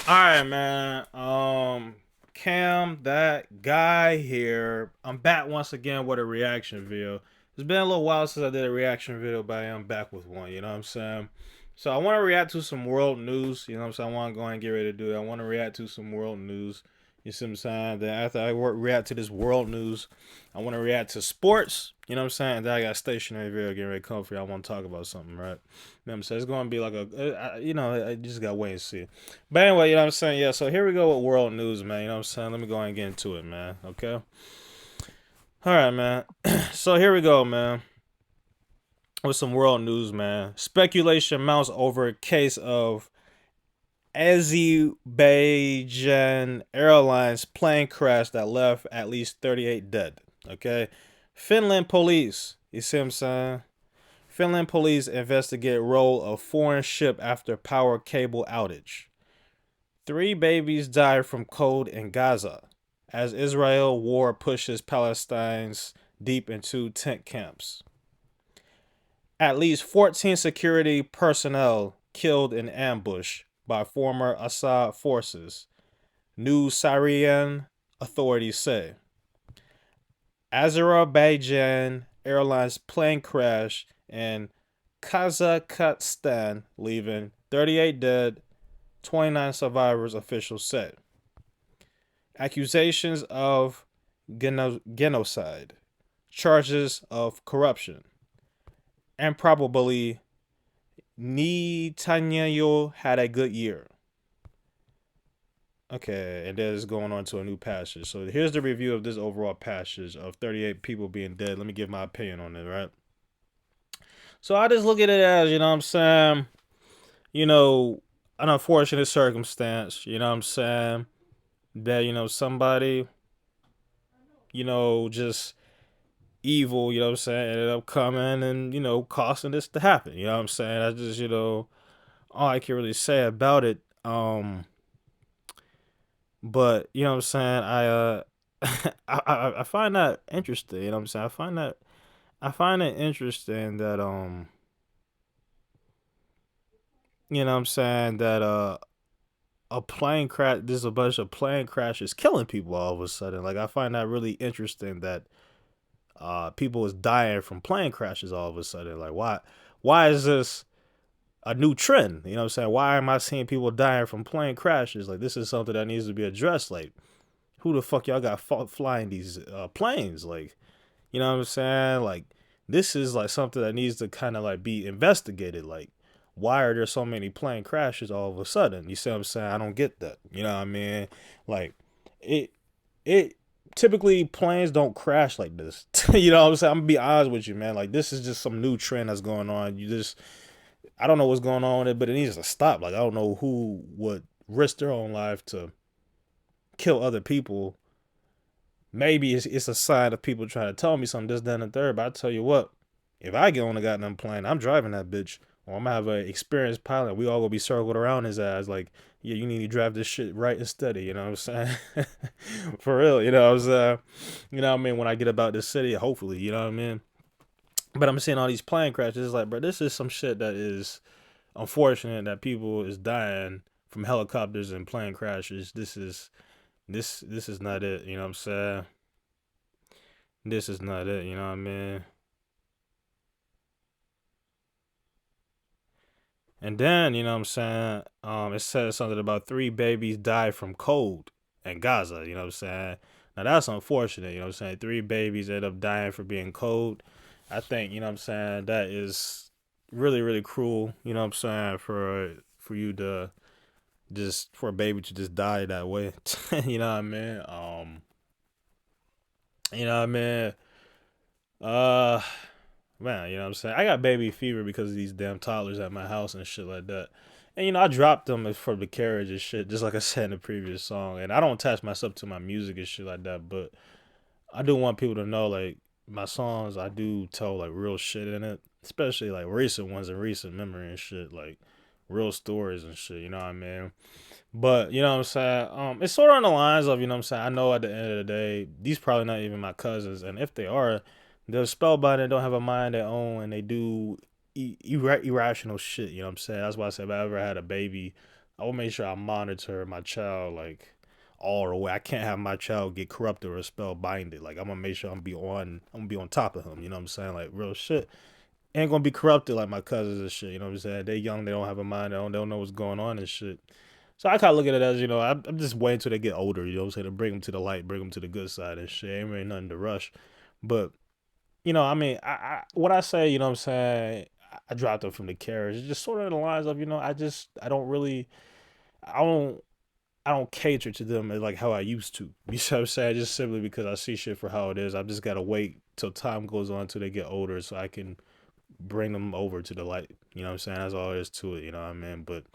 All right, man. Cam, that guy here. I'm back once again with a reaction video. It's been a little while since I did a reaction video, but I am back with one. You know what I'm saying? So I want to react to some world news. You know what I'm saying? I want to go and get ready to do that. I want to react to some world news. You see what I'm saying? Then after react to this world news, I want to react to sports. You know what I'm saying? Then I got stationary video getting ready to come for you. I want to talk about something, right? You know what I'm saying? It's going to be like I just got to wait and see. But anyway, you know what I'm saying? Yeah, so here we go with world news, man. You know what I'm saying? Let me go and get into it, man. Okay? All right, man. So here we go, man. With some world news, man. Speculation mounts over a case of Azerbaijan Airlines plane crash that left at least 38 dead. Okay? Finland police. You see what I'm saying? Finland police investigate role of foreign ship after power cable outage. Three babies died from cold in Gaza as Israel war pushes Palestinians deep into tent camps. At least 14 security personnel killed in ambush by former Assad forces, new Syrian authorities say. Azerbaijan Airlines plane crash in Kazakhstan, leaving 38 dead, 29 survivors, officials said. Accusations of genocide, charges of corruption, and probably Netanyahu had a good year. Okay, and then it's going on to a new passage. So here's the review of this overall passage of 38 people being dead. Let me give my opinion on it, right? So I just look at it as, you know what I'm saying, you know, an unfortunate circumstance, you know what I'm saying, that, somebody, just evil, you know what I'm saying, ended up coming and, causing this to happen. You know what I'm saying? That's just, all I can really say about it. But you know what I'm saying, I find that interesting, you know what I'm saying? I find it interesting that you know what I'm saying, that a plane crash there's a bunch of plane crashes killing people all of a sudden. Like I find that really interesting that people is dying from plane crashes all of a sudden. Like why is this a new trend? You know what I'm saying? Why am I seeing people dying from plane crashes? Like this is something that needs to be addressed. Like who the fuck y'all got flying these planes? Like you know what I'm saying? Like this is like something that needs to kind of like be investigated. Like why are there so many plane crashes all of a sudden? You see what I'm saying? I don't get that. You know what I mean? Like it it typically planes don't crash like this. You know what I'm saying? I'm gonna be honest with you, man. Like this is just some new trend that's going on. I don't know what's going on with it, but it needs to stop. Like I don't know who would risk their own life to kill other people. Maybe it's a sign of people trying to tell me something, this, that, and the third. But I tell you what, if I get on the goddamn plane, I'm driving that bitch. Or I'm gonna have an experienced pilot. We all gonna be circled around his ass. Like, yeah, you need to drive this shit right and steady. You know what I'm saying? For real. You know what I'm saying? You know what I mean? When I get about this city, hopefully, you know what I mean? But I'm seeing all these plane crashes. It's like, bro, this is some shit that is unfortunate that people is dying from helicopters and plane crashes. This is not it. You know what I'm saying? This is not it. You know what I mean? And then, you know what I'm saying? It says something about three babies died from cold in Gaza. You know what I'm saying? Now that's unfortunate. You know what I'm saying? Three babies end up dying for being cold. I think, you know what I'm saying, that is really, really cruel. You know what I'm saying? For you to just for a baby to just die that way. You know what I mean? You know what I mean? Uh Man, you know what I'm saying? I got baby fever because of these damn toddlers at my house and shit like that. And I dropped them for the carriage and shit, just like I said in the previous song. And I don't attach myself to my music and shit like that, but I do want people to know, like, my songs, I do tell like real shit in it, especially like recent ones and recent memory and shit, like real stories and shit. You know what I mean? But you know what I'm saying? It's sort of on the lines of, you know what I'm saying. I know at the end of the day, these probably not even my cousins, and if they are, they're spellbound and don't have a mind of their own, and they do irrational shit. You know what I'm saying? That's why I said if I ever had a baby, I will make sure I monitor my child like all the way. I can't have my child get corrupted or spell binded. Like I'm gonna make sure I'm gonna be on top of him. You know what I'm saying? Like real shit. Ain't gonna be corrupted like my cousins and shit. You know what I'm saying? They young, they don't have a mind, they don't know what's going on and shit. So I kind of look at it as, I'm just waiting till they get older. You know what I'm saying? To bring them to the light, bring them to the good side and shit. Ain't really nothing to rush. But I mean, what I say, you know what I'm saying? I dropped them from the carriage. It's just sort of the lines of, I don't really, I don't, I don't cater to them as like how I used to. You know what I'm saying? Just simply because I see shit for how it is. I've just gotta wait till time goes on till they get older so I can bring them over to the light. You know what I'm saying? That's all there is to it. You know what I mean? But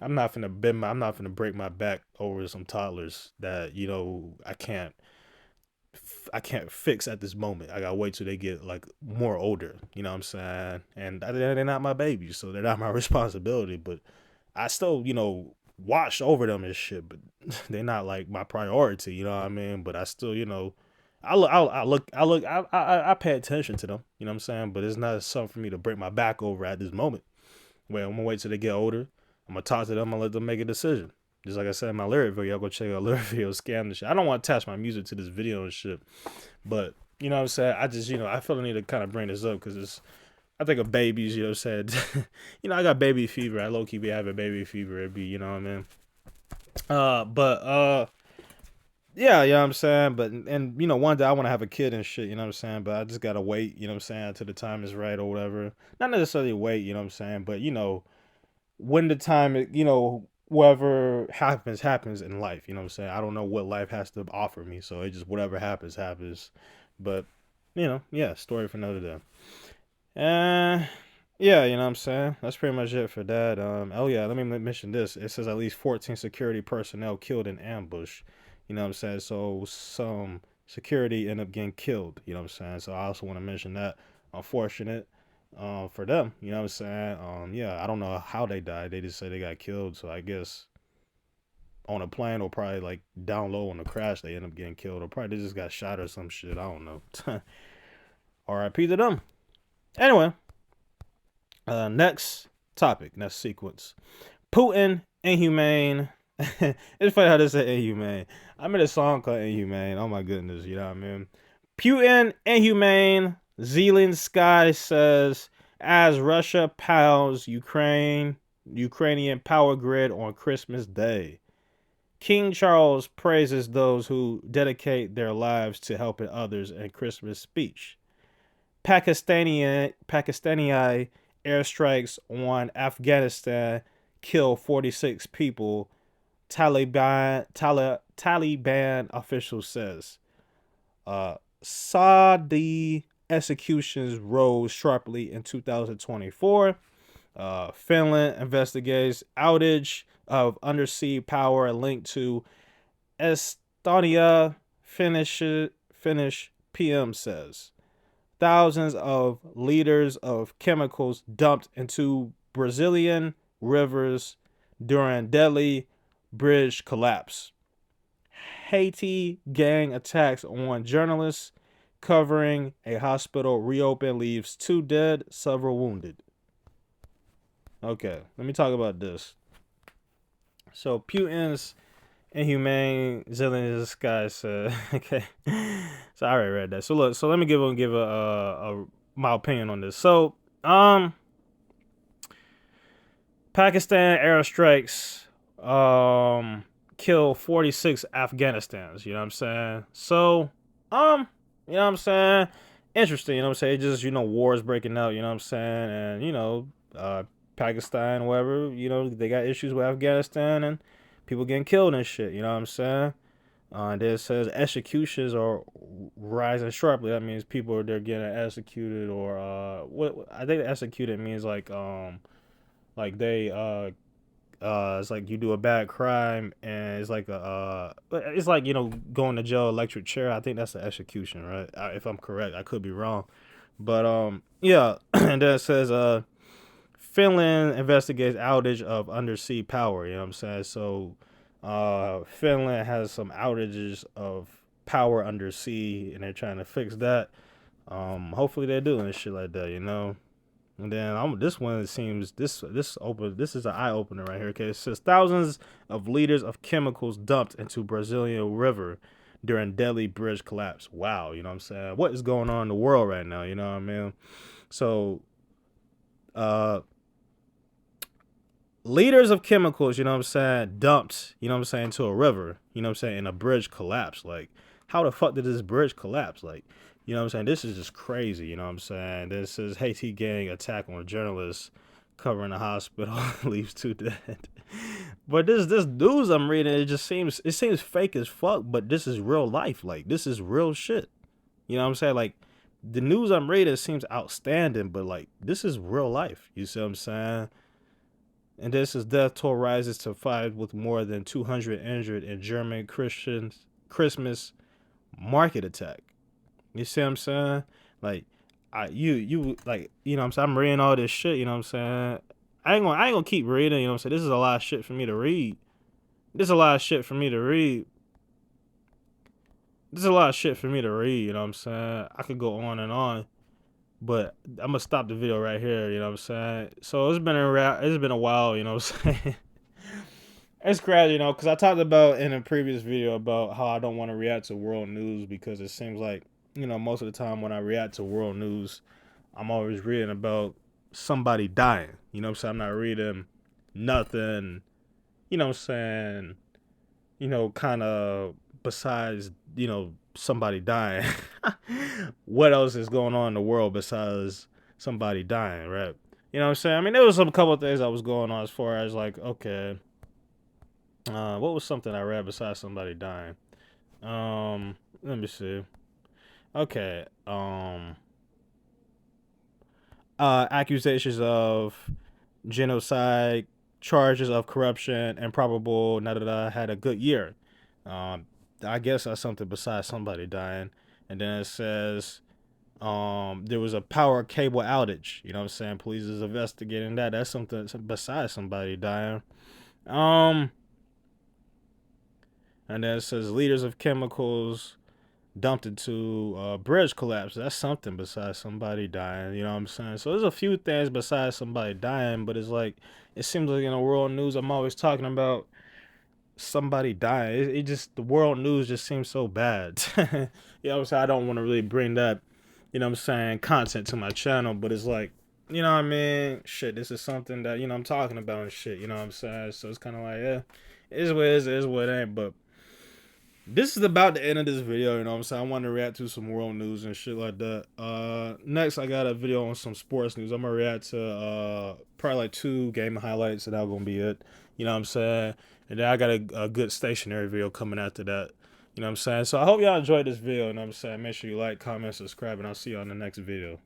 I'm not gonna break my back over some toddlers that I can't fix at this moment. I gotta wait till they get like more older. You know what I'm saying? And they're not my babies, so they're not my responsibility. But I still, watch over them and shit. But they're not like my priority. You know what I mean? But I still, I pay attention to them. You know what I'm saying? But it's not something for me to break my back over at this moment. Wait, I'm gonna wait till they get older. I'm gonna talk to them and let them make a decision. Just like I said in my lyric video, y'all go check out lyric video, scam the shit. I don't want to attach my music to this video and shit, but you know what I'm saying. I just I feel the need to kind of bring this up because I think of babies. You know what I'm saying. I got baby fever. I low key be having baby fever. It be what I mean. But yeah, you know what I'm saying? But and one day I want to have a kid and shit, you know what I'm saying? But I just gotta wait, you know what I'm saying, until the time is right or whatever. Not necessarily wait, you know what I'm saying, but when the time whatever happens in life, you know what I'm saying? I don't know what life has to offer me, so it just whatever happens. But yeah, story for another day. Uh yeah, you know what I'm saying? That's pretty much it for that. Oh yeah, let me mention this. It says at least 14 security personnel killed in ambush. You know what I'm saying? So some security end up getting killed, you know what I'm saying? So I also want to mention that. Unfortunate for them, you know what I'm saying? Yeah, I don't know how they died. They just say they got killed, so I guess on a plane or probably like down low on the crash they end up getting killed or probably they just got shot or some shit. I don't know. RIP to them. Anyway, next topic, next sequence. Putin, inhumane. It's funny how they say inhumane. I made a song called Inhumane. Oh my goodness, you know what I mean? Putin, inhumane. Zelensky says as Russia pounds Ukrainian power grid on Christmas Day. King Charles praises those who dedicate their lives to helping others in Christmas speech. Pakistani airstrikes on Afghanistan kill 46 people. Taliban official says. Saudi executions rose sharply in 2024. Finland investigates outage of undersea power linked to Estonia. Finnish PM says. Thousands of liters of chemicals dumped into Brazilian rivers during deadly bridge collapse. Haiti gang attacks on journalists covering a hospital reopen leaves 2 dead, several wounded. Okay, let me talk about this. So Putin's inhumane Zelensky said, okay. So I already read that. So look, so let me give a my opinion on this. So Pakistan airstrikes kill 46 Afghanistans, you know what I'm saying? So you know what I'm saying? Interesting, you know what I'm saying? Just, wars breaking out, you know what I'm saying? And, Pakistan, whatever, they got issues with Afghanistan and people getting killed and shit, you know what I'm saying? And it says executions are rising sharply. That means they're getting executed or what I think executed means like they it's like you do a bad crime and it's like it's like going to jail, electric chair. I think that's the execution, right? If I'm correct, I could be wrong, but yeah. And then it says Finland investigates outage of undersea power. You know what I'm saying? So Finland has some outages of power undersea and they're trying to fix that. Hopefully they're doing shit like that. And then this one seems this is an eye opener right here. Okay, it says thousands of liters of chemicals dumped into Brazilian river during Delhi bridge collapse. Wow, you know what I'm saying? What is going on in the world right now? You know what I mean? So, uh, liters of chemicals, you know what I'm saying, dumped, you know what I'm saying, to a river, you know what I'm saying, and a bridge collapsed. Like, how the fuck did this bridge collapse? Like, you know what I'm saying? This is just crazy, you know what I'm saying? This is Haiti gang attack on journalists covering a hospital leaves two dead. But this news I'm reading, it seems fake as fuck, but this is real life. Like, this is real shit. You know what I'm saying? Like, the news I'm reading seems outstanding, but like this is real life. You see what I'm saying? And this is death toll rises to five with more than 200 injured in German Christians Christmas market attack. You see what I'm saying? Like, you like, you know what I'm saying? I'm reading all this shit. You know what I'm saying? I ain't gonna keep reading. You know what I'm saying? This is a lot of shit for me to read. This is a lot of shit for me to read. This is a lot of shit for me to read. You know what I'm saying? I could go on and on. But I'm gonna stop the video right here, you know what I'm saying? So it's been a while, you know what I'm saying? It's crazy, you know, because I talked about in a previous video about how I don't want to react to world news because it seems like, you know, most of the time when I react to world news, I'm always reading about somebody dying. You know what I'm saying? I'm not reading nothing, you know what I'm saying, kind of besides, somebody dying. What else is going on in the world besides somebody dying, right? You know what I'm saying? I mean, there was some couple of things that was going on as far as like, okay, what was something I read besides somebody dying? Let me see. Okay, accusations of genocide, charges of corruption, and probable da da da had a good year. Um, I guess that's something besides somebody dying. And then it says there was a power cable outage. You know what I'm saying? Police is investigating that. That's something besides somebody dying. Um, and then it says liters of chemicals dumped into bridge collapse. That's something besides somebody dying. You know what I'm saying? So there's a few things besides somebody dying, but it's like it seems like in the world news I'm always talking about somebody dying. It just the world news just seems so bad. You know what I'm saying? I don't want to really bring that, you know what I'm saying, content to my channel, but it's like, you know what I mean? Shit, this is something that, I'm talking about and shit, you know what I'm saying? So it's kind of like, yeah, it is what it is what it ain't, but this is about the end of this video, you know what I'm saying? I want to react to some world news and shit like that. Next I got a video on some sports news. I'm gonna react to probably like 2 game highlights and that's gonna be it. You know what I'm saying? And then I got a good stationary video coming after that. You know what I'm saying? So I hope y'all enjoyed this video, you know what I'm saying? Make sure you like, comment, subscribe, and I'll see you on the next video.